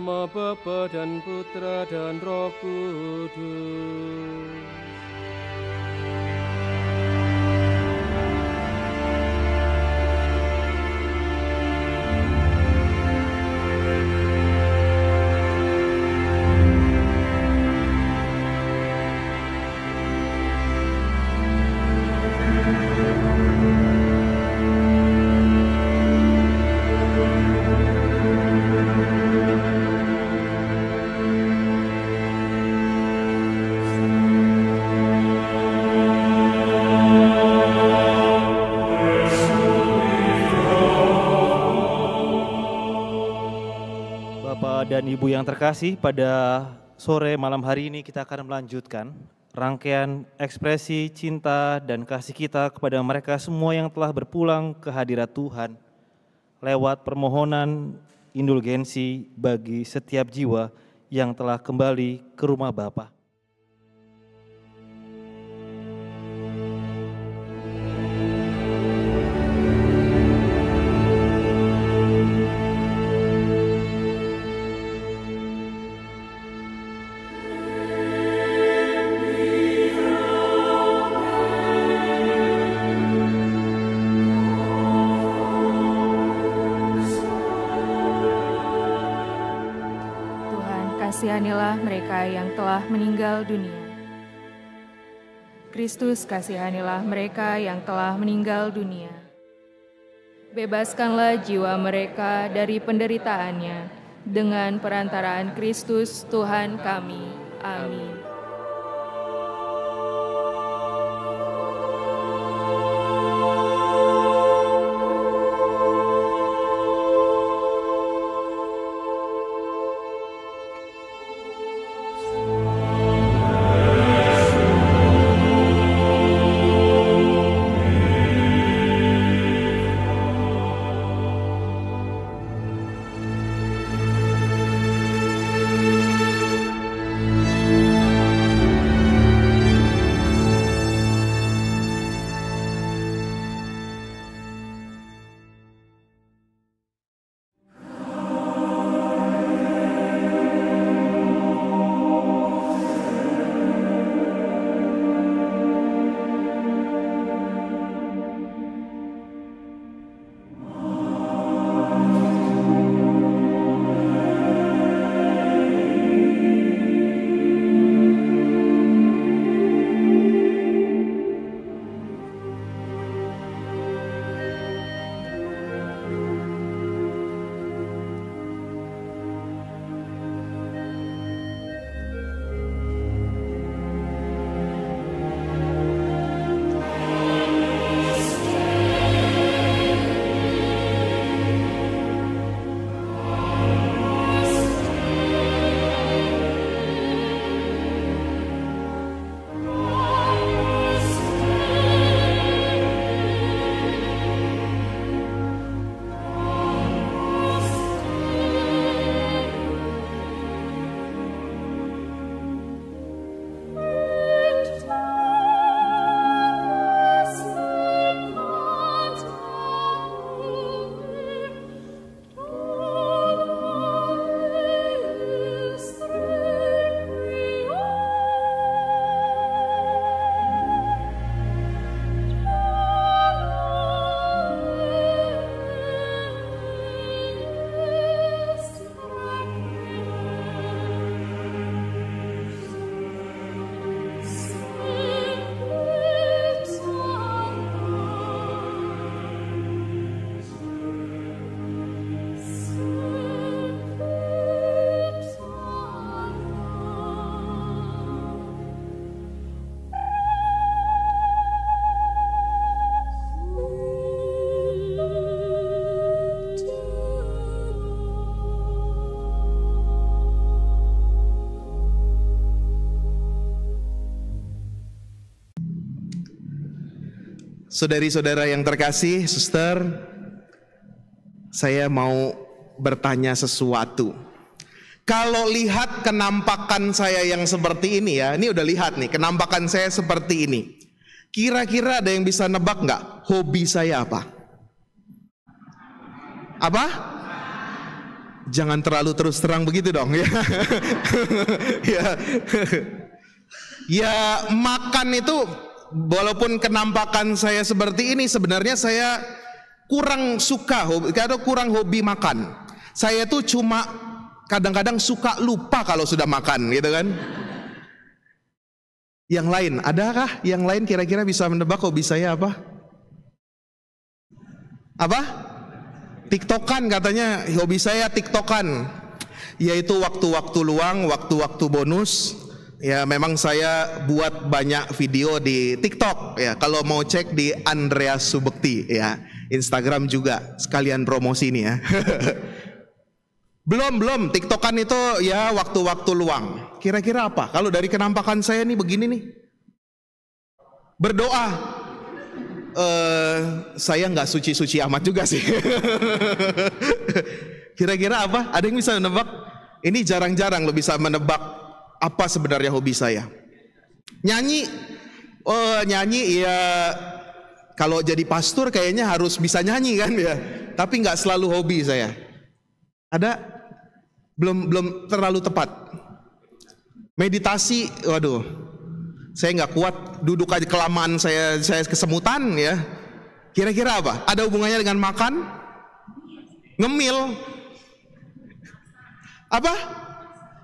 nama Bapa dan Putra dan Roh Kudus. Dan Ibu yang terkasih, pada sore malam hari ini kita akan melanjutkan rangkaian ekspresi cinta dan kasih kita kepada mereka semua yang telah berpulang ke hadirat Tuhan lewat permohonan indulgensi bagi setiap jiwa yang telah kembali ke rumah Bapa. Kasihanilah mereka yang telah meninggal dunia. Kristus, kasihanilah mereka yang telah meninggal dunia. Bebaskanlah jiwa mereka dari penderitaannya dengan perantaraan Kristus Tuhan kami. Amin. Saudari-saudara yang terkasih, suster, saya mau bertanya sesuatu. Kalau lihat kenampakan saya yang seperti ini ya, ini udah lihat nih, kenampakan saya seperti ini. Kira-kira ada yang bisa nebak nggak? Hobi saya apa? Apa? Jangan terlalu terus terang begitu dong ya. Ya. Ya, makan itu walaupun kenampakan saya seperti ini, sebenarnya saya kurang suka, kurang hobi makan. Saya tuh cuma kadang-kadang suka lupa kalau sudah makan gitu kan. Yang lain, adakah yang lain kira-kira bisa menebak hobi saya apa? Apa? TikTokan katanya, hobi saya TikTokan. Yaitu waktu-waktu luang, waktu-waktu bonus. Ya memang saya buat banyak video di TikTok ya. Kalau mau cek di Andreas Subekti ya. Instagram juga sekalian promosi ini ya. Belum TikTokan itu ya waktu-waktu luang. Kira-kira apa? Kalau dari kenampakan saya nih begini nih. Berdoa. Saya nggak suci-suci amat juga sih. Kira-kira apa? Ada yang bisa menebak? Ini jarang-jarang lo bisa menebak apa sebenarnya hobi saya. Nyanyi. Oh, nyanyi ya. Kalau jadi pastor kayaknya harus bisa nyanyi kan ya. Tapi nggak selalu hobi saya. Ada? Belum terlalu tepat. Meditasi, waduh. Saya nggak kuat, duduk aja kelamaan saya kesemutan ya. Kira-kira apa? Ada hubungannya dengan makan? Ngemil? Apa?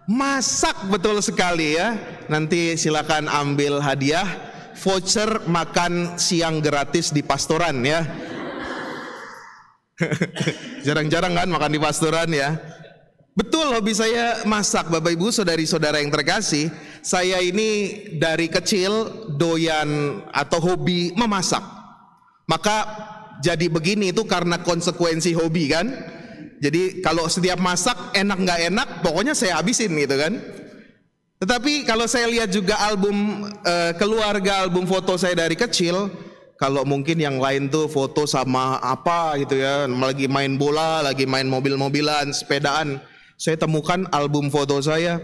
Masak, betul sekali ya. Nanti silakan ambil hadiah voucher makan siang gratis di pastoran ya. Jarang-jarang kan makan di pastoran ya. Betul, hobi saya masak. Bapak Ibu, saudari-saudara yang terkasih, saya ini dari kecil doyan atau hobi memasak. Maka jadi begini itu karena konsekuensi hobi kan. Jadi kalau setiap masak enak nggak enak, pokoknya saya habisin gitu kan. Tetapi kalau saya lihat juga album keluarga, album foto saya dari kecil, kalau mungkin yang lain tuh foto sama apa gitu ya, lagi main bola, lagi main mobil-mobilan, sepedaan. Saya temukan album foto saya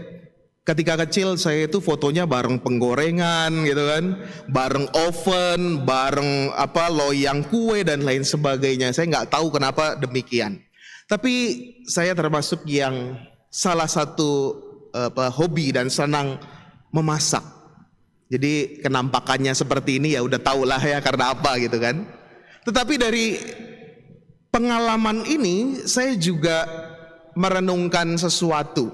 ketika kecil, saya itu fotonya bareng penggorengan gitu kan, bareng oven, bareng loyang kue dan lain sebagainya. Saya nggak tahu kenapa demikian. Tapi saya termasuk yang salah satu hobi dan senang memasak. Jadi kenampakannya seperti ini ya udah tahulah ya karena apa gitu kan. Tetapi dari pengalaman ini saya juga merenungkan sesuatu.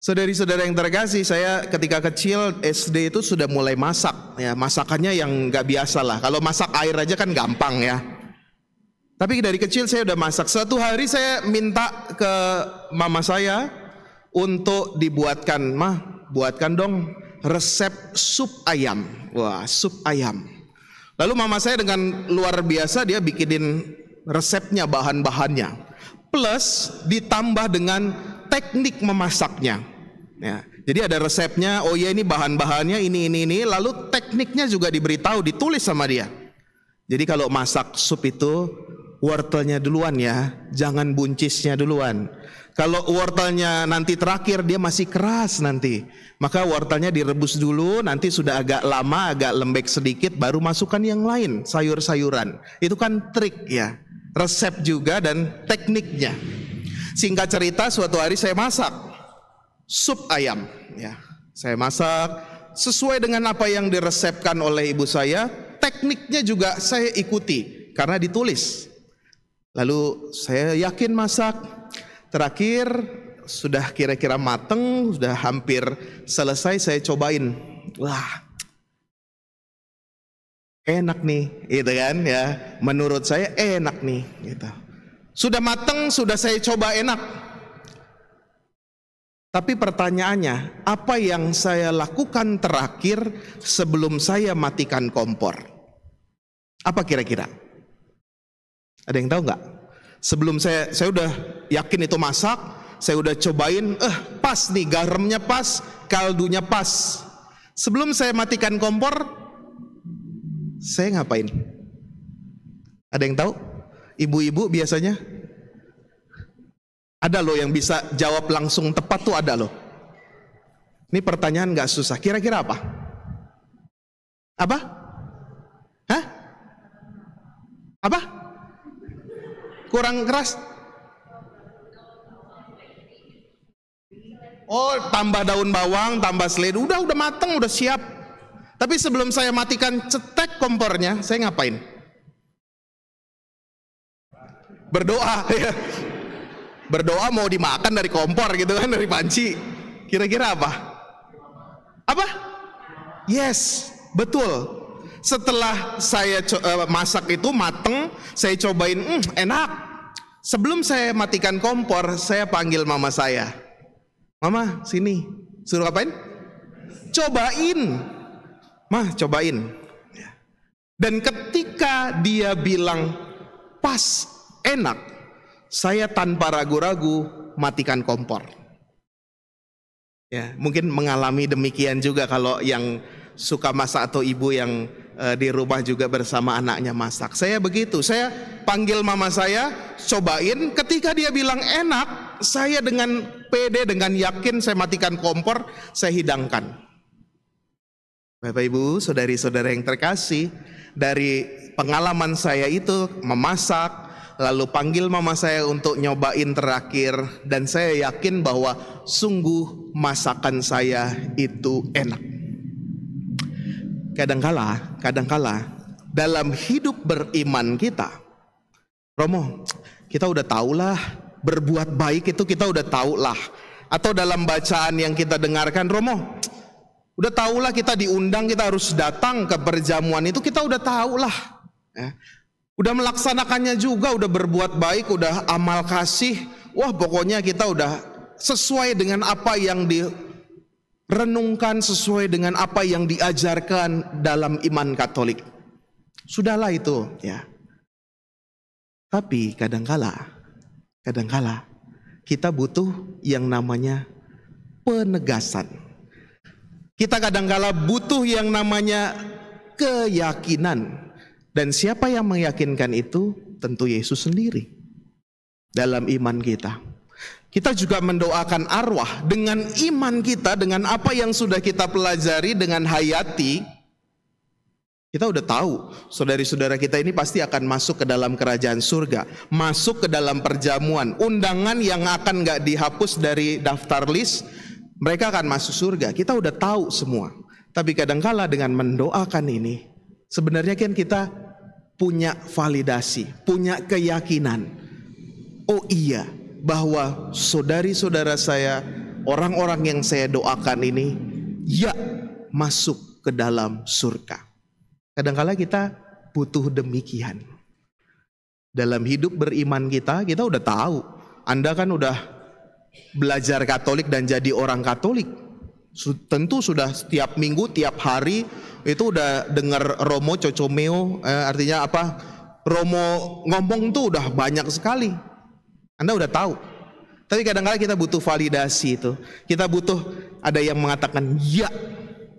Saudari-saudara yang terkasih, saya ketika kecil SD itu sudah mulai masak ya, masakannya yang nggak biasa lah. Kalau masak air aja kan gampang ya. Tapi dari kecil saya udah masak. Suatu hari saya minta ke mama saya untuk dibuatkan, "Mah, buatkan dong resep sup ayam." Wah, sup ayam. Lalu mama saya dengan luar biasa dia bikinin resepnya, bahan-bahannya. Plus ditambah dengan teknik memasaknya. Ya, jadi ada resepnya, oh ya ini bahan-bahannya ini, lalu tekniknya juga diberitahu, ditulis sama dia. Jadi kalau masak sup itu wortelnya duluan ya, jangan buncisnya duluan. Kalau wortelnya nanti terakhir dia masih keras nanti, maka wortelnya direbus dulu, nanti sudah agak lama, agak lembek sedikit, baru masukkan yang lain, sayur-sayuran. Itu kan trik ya, resep juga dan tekniknya. Singkat cerita, suatu hari saya masak sup ayam ya. Saya masak sesuai dengan apa yang diresepkan oleh ibu saya. Tekniknya juga saya ikuti karena ditulis. Lalu saya yakin masak. Terakhir sudah kira-kira mateng, sudah hampir selesai, saya cobain. Wah, enak nih, gitu kan ya. Menurut saya enak nih, gitu. Sudah mateng, sudah saya coba enak. Tapi pertanyaannya, apa yang saya lakukan terakhir sebelum saya matikan kompor? Apa kira-kira? Ada yang tahu nggak? Sebelum saya udah yakin itu masak, saya udah cobain, pas nih, garamnya pas, kaldunya pas. Sebelum saya matikan kompor, saya ngapain? Ada yang tahu? Ibu-ibu biasanya? Ada loh yang bisa jawab langsung tepat tuh, ada loh. Ini pertanyaan gak susah. Kira-kira apa? Apa? Hah? Apa? Kurang keras? Oh, tambah daun bawang, tambah selada, udah mateng, udah siap. Tapi sebelum saya matikan cetek kompornya, saya ngapain? Berdoa ya. Berdoa mau dimakan dari kompor gitu kan, dari panci. Kira-kira apa? Apa? Yes, betul. Setelah saya masak itu mateng, saya cobain, enak. Sebelum saya matikan kompor, saya panggil mama saya. Mama, sini. Suruh apain? Cobain. Mah, cobain. Dan ketika dia bilang pas, enak, saya tanpa ragu-ragu matikan kompor. Ya, mungkin mengalami demikian juga kalau yang suka masak atau ibu yang di rumah juga bersama anaknya masak. Saya begitu, saya panggil mama saya, cobain, ketika dia bilang enak, saya dengan pede, dengan yakin saya matikan kompor, saya hidangkan. Bapak Ibu, saudari-saudara yang terkasih, dari pengalaman saya itu memasak, lalu panggil mama saya untuk nyobain terakhir, dan saya yakin bahwa sungguh masakan saya itu enak. Kadangkala dalam hidup beriman kita, Romo, kita udah tahulah berbuat baik itu kita udah tahulah. Atau dalam bacaan yang kita dengarkan, Romo, udah tahulah kita diundang, kita harus datang ke perjamuan itu, kita udah tahulah. Ya. Udah melaksanakannya juga, udah berbuat baik, udah amal kasih. Wah, pokoknya kita udah sesuai dengan apa yang direnungkan, sesuai dengan apa yang diajarkan dalam iman Katolik. Sudahlah itu, ya. Tapi kadangkala kita butuh yang namanya penegasan. Kita kadangkala butuh yang namanya keyakinan. Dan siapa yang meyakinkan itu? Tentu Yesus sendiri. Dalam iman kita. Kita juga mendoakan arwah dengan iman kita, dengan apa yang sudah kita pelajari, dengan hayati. Kita udah tahu, saudari-saudara kita ini pasti akan masuk ke dalam kerajaan surga, masuk ke dalam perjamuan, undangan yang akan gak dihapus dari daftar list, mereka akan masuk surga. Kita udah tahu semua. Tapi kadangkala dengan mendoakan ini, sebenarnya kan kita punya validasi, punya keyakinan. Oh iya, bahwa saudari-saudara saya, orang-orang yang saya doakan ini, ya masuk ke dalam surga. Kadang-kala kita butuh demikian. Dalam hidup beriman kita udah tahu. Anda kan udah belajar Katolik dan jadi orang Katolik. Tentu sudah setiap minggu, tiap hari itu udah dengar Romo Cocomeo, artinya apa? Romo ngomong tuh udah banyak sekali. Anda udah tahu. Tapi kadang-kala kita butuh validasi itu. Kita butuh ada yang mengatakan ya.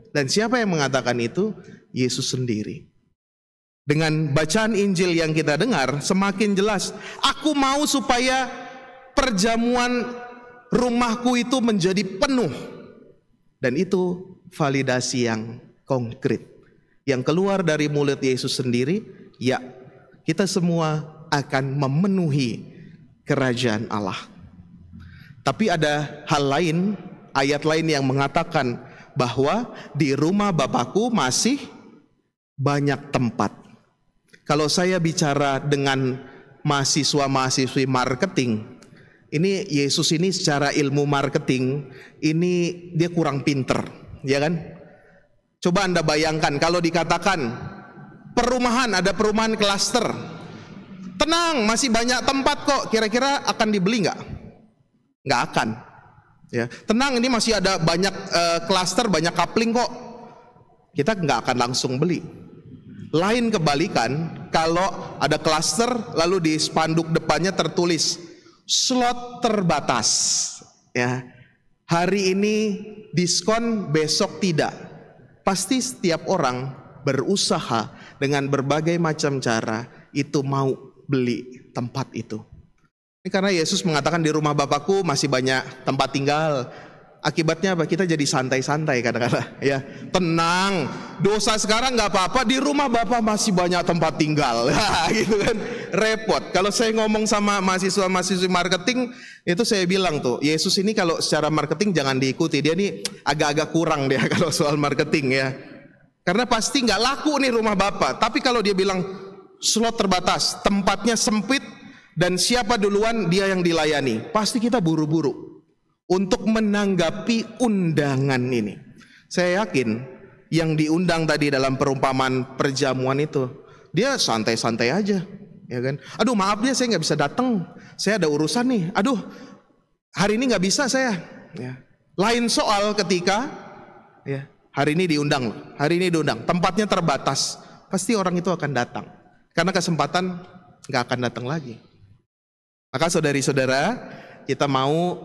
Dan siapa yang mengatakan itu? Yesus sendiri. Dengan bacaan Injil yang kita dengar semakin jelas. Aku mau supaya perjamuan rumahku itu menjadi penuh. Dan itu validasi yang konkret. Yang keluar dari mulut Yesus sendiri, ya kita semua akan memenuhi kerajaan Allah. Tapi ada hal lain, ayat lain yang mengatakan bahwa di rumah Bapakku masih banyak tempat. Kalau saya bicara dengan mahasiswa-mahasiswi marketing, ini Yesus ini secara ilmu marketing ini dia kurang pinter, ya kan? Coba Anda bayangkan kalau dikatakan perumahan, ada perumahan klaster, tenang masih banyak tempat kok, kira-kira akan dibeli nggak? Nggak akan. Ya, tenang ini masih ada banyak klaster, banyak kapling kok. Kita nggak akan langsung beli. Lain kebalikan, kalau ada klaster lalu di spanduk depannya tertulis slot terbatas. Ya, hari ini diskon, besok tidak. Pasti setiap orang berusaha dengan berbagai macam cara itu mau beli tempat itu. Ini karena Yesus mengatakan di rumah Bapakku masih banyak tempat tinggal. Akibatnya apa? Kita jadi santai-santai kadang-kadang ya. Tenang, dosa sekarang nggak apa-apa, di rumah Bapak masih banyak tempat tinggal. Gitu kan, repot. Kalau saya ngomong sama mahasiswa-mahasiswi marketing, itu saya bilang tuh, Yesus ini kalau secara marketing jangan diikuti. Dia nih agak-agak kurang dia kalau soal marketing ya. Karena pasti nggak laku nih rumah Bapak. Tapi kalau dia bilang slot terbatas, tempatnya sempit, dan siapa duluan dia yang dilayani, pasti kita buru-buru untuk menanggapi undangan ini. Saya yakin yang diundang tadi dalam perumpamaan perjamuan itu, dia santai-santai aja, ya kan? Aduh maaf dia, saya nggak bisa datang, saya ada urusan nih. Aduh hari ini nggak bisa saya. Ya. Lain soal ketika ya, hari ini diundang, tempatnya terbatas, pasti orang itu akan datang karena kesempatan nggak akan datang lagi. Maka saudari-saudara, kita mau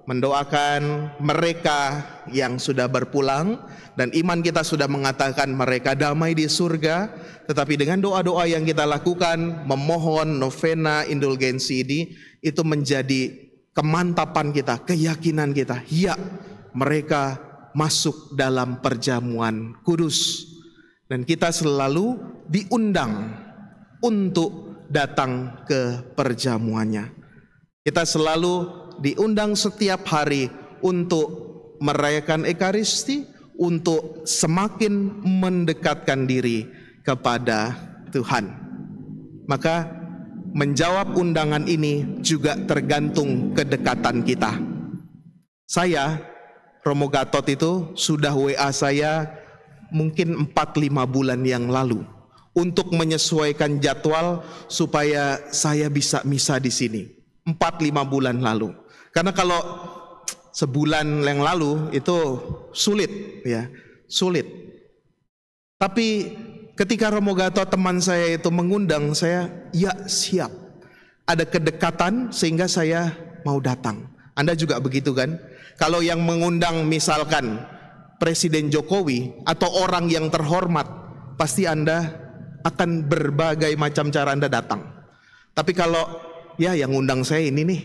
mendoakan mereka yang sudah berpulang, dan iman kita sudah mengatakan mereka damai di surga. Tetapi dengan doa-doa yang kita lakukan, memohon novena indulgensi ini, itu menjadi kemantapan kita, keyakinan kita. Ya, mereka masuk dalam perjamuan kudus, dan kita selalu diundang untuk datang ke perjamuannya. Kita selalu diundang setiap hari untuk merayakan Ekaristi, untuk semakin mendekatkan diri kepada Tuhan. Maka menjawab undangan ini juga tergantung kedekatan kita. Saya, Romo Gatot itu sudah WA saya mungkin 4-5 bulan yang lalu untuk menyesuaikan jadwal supaya saya bisa misa di sini. 4-5 bulan lalu. Karena kalau sebulan yang lalu itu sulit ya, sulit. Tapi ketika Romo Gatot teman saya itu mengundang saya, ya siap. Ada kedekatan sehingga saya mau datang. Anda juga begitu kan? Kalau yang mengundang misalkan Presiden Jokowi atau orang yang terhormat, pasti Anda akan berbagai macam cara Anda datang. Tapi kalau ya yang undang saya ini nih,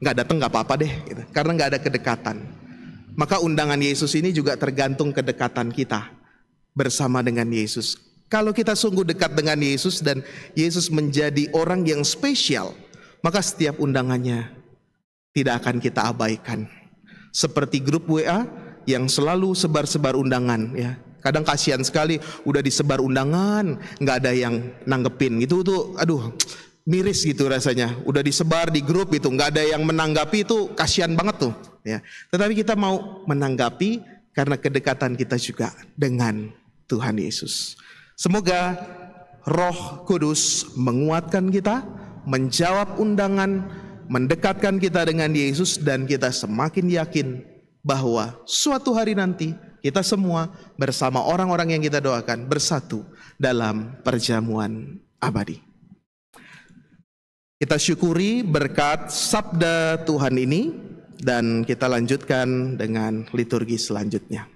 nggak datang nggak apa-apa deh, gitu. Karena nggak ada kedekatan. Maka undangan Yesus ini juga tergantung kedekatan kita bersama dengan Yesus. Kalau kita sungguh dekat dengan Yesus dan Yesus menjadi orang yang spesial, maka setiap undangannya tidak akan kita abaikan. Seperti grup WA yang selalu sebar-sebar undangan ya. Kadang kasihan sekali, udah disebar undangan, nggak ada yang nanggepin gitu tuh, aduh miris gitu rasanya. Udah disebar di grup itu, nggak ada yang menanggapi, itu kasihan banget tuh ya. Tetapi kita mau menanggapi karena kedekatan kita juga dengan Tuhan Yesus. Semoga Roh Kudus menguatkan kita, menjawab undangan, mendekatkan kita dengan Yesus, dan kita semakin yakin bahwa suatu hari nanti kita semua bersama orang-orang yang kita doakan bersatu dalam perjamuan abadi. Kita syukuri berkat sabda Tuhan ini dan kita lanjutkan dengan liturgi selanjutnya.